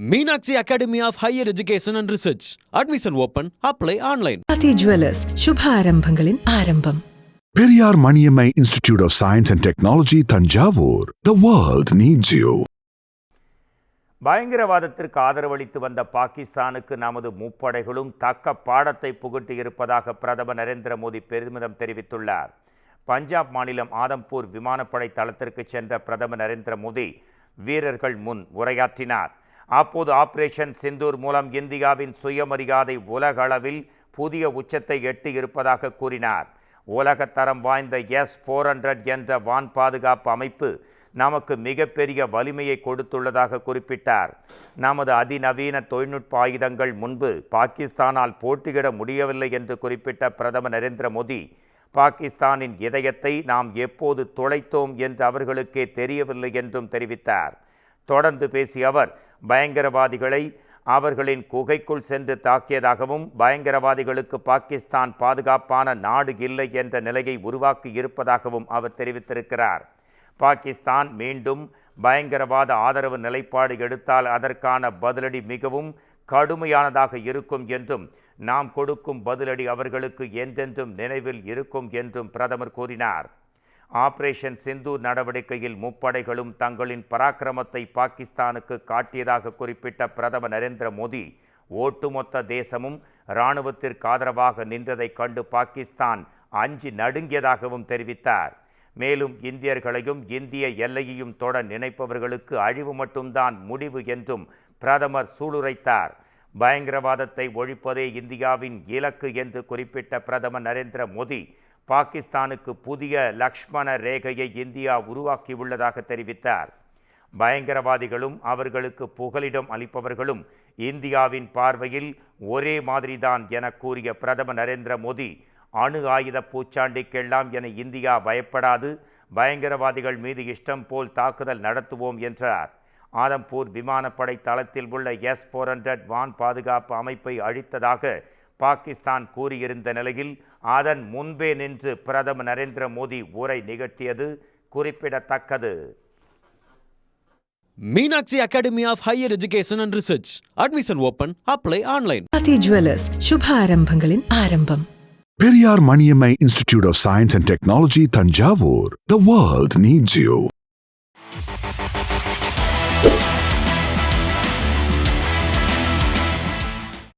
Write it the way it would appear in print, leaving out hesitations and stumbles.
Meenakshi Academy of Higher Education and Research. Admission open. Apply online. Pati Jewelers. Shubharambhangalin Arambam. Periyar Maniammai Institute of Science and Technology, Thanjavur. The world needs you. பயங்கரவாதத்திற்கு ஆதரவளித்து வந்த பாகிஸ்தானுக்கு நமது முப்படைகளும் தக்க பாடத்தை புகட்டி இருப்பதாக பிரதமர் நரேந்திர மோடி பெருமிதம் தெரிவித்துள்ளார். பஞ்சாப் மாநிலம் ஆதம்பூர் விமானப்படை தளத்திற்கு சென்ற பிரதமர் நரேந்திர மோடி வீரர்கள் முன் உரையாற்றினார். அப்போது ஆபரேஷன் சிந்தூர் மூலம் இந்தியாவின் சுயமரியாதை உலக அளவில் புதிய உச்சத்தை எட்டி இருப்பதாக கூறினார். உலகத்தரம் வாய்ந்த S-400 என்ற வான் பாதுகாப்பு அமைப்பு நமக்கு மிகப்பெரிய வலிமையை கொடுத்துள்ளதாக குறிப்பிட்டார். நமது அதிநவீன தொழில்நுட்ப ஆயுதங்கள் முன்பு பாகிஸ்தானால் போட்டியிட முடியவில்லை என்று குறிப்பிட்ட பிரதமர் நரேந்திர மோடி, பாகிஸ்தானின் இதயத்தை நாம் எப்போது துளைத்தோம் என்று அவர்களுக்கே தெரியவில்லை என்றும் தெரிவித்தார். தொடர்ந்து பேசிய அவர், பயங்கரவாதிகளை அவர்களின் குகைக்குள் சென்று தாக்கியதாகவும் பயங்கரவாதிகளுக்கு பாகிஸ்தான் பாதுகாப்பான நாடு இல்லை என்ற நிலையை உருவாக்கி இருப்பதாகவும் அவர் தெரிவித்திருக்கிறார். பாகிஸ்தான் மீண்டும் பயங்கரவாத ஆதரவு நிலைப்பாடு எடுத்தால் அதற்கான பதிலடி மிகவும் கடுமையானதாக இருக்கும் என்றும், நாம் கொடுக்கும் பதிலடி அவர்களுக்கு என்றென்றும் நினைவில் இருக்கும் என்றும் பிரதமர் கூறினார். ஆபரேஷன் சிந்தூர் நடவடிக்கையில் முப்படைகளும் தங்களின் பராக்கிரமத்தை பாகிஸ்தானுக்கு காட்டியதாக குறிப்பிட்ட பிரதமர் நரேந்திர மோடி, ஒட்டுமொத்த தேசமும் இராணுவத்திற்கு ஆதரவாக நின்றதைக் கண்டு பாகிஸ்தான் அஞ்சி நடுங்கியதாகவும் தெரிவித்தார். மேலும் இந்தியர்களையும் இந்திய எல்லையையும் தொட நினைப்பவர்களுக்கு அழிவு மட்டும்தான் முடிவு என்றும் பிரதமர் சூளுரைத்தார். பயங்கரவாதத்தை ஒழிப்பதே இந்தியாவின் இலக்கு என்று குறிப்பிட்ட பிரதமர் நரேந்திர மோடி, பாகிஸ்தானுக்கு புதிய லக்ஷ்மண ரேகையை இந்தியா உருவாக்கியுள்ளதாக தெரிவித்தார். பயங்கரவாதிகளும் அவர்களுக்கு புகலிடம் அளிப்பவர்களும் இந்தியாவின் பார்வையில் ஒரே மாதிரிதான் என கூறிய பிரதமர் நரேந்திர மோடி, அணு ஆயுத பூச்சாண்டிக்கெல்லாம் என இந்தியா பயப்படாது, பயங்கரவாதிகள் மீது இஷ்டம் போல் தாக்குதல் நடத்துவோம் என்றார். ஆதம்பூர் விமானப்படை தளத்தில் உள்ள S-400 வான் பாதுகாப்பு அமைப்பை அழித்ததாக பாகிஸ்தான் கூறியிருந்த நிலையில் அதன் முன்பே நின்று பிரதமர் நரேந்திர மோடி உரை நிகழ்த்தியது குறிப்பிடத்தக்கது. Meenakshi Academy of Higher Education and Research. Admission open. Apply online. Pati Jewelers. Shubharambhangalin Arambam. Periyar Maniammai Institute of Science and Technology, Thanjavur. The world needs you.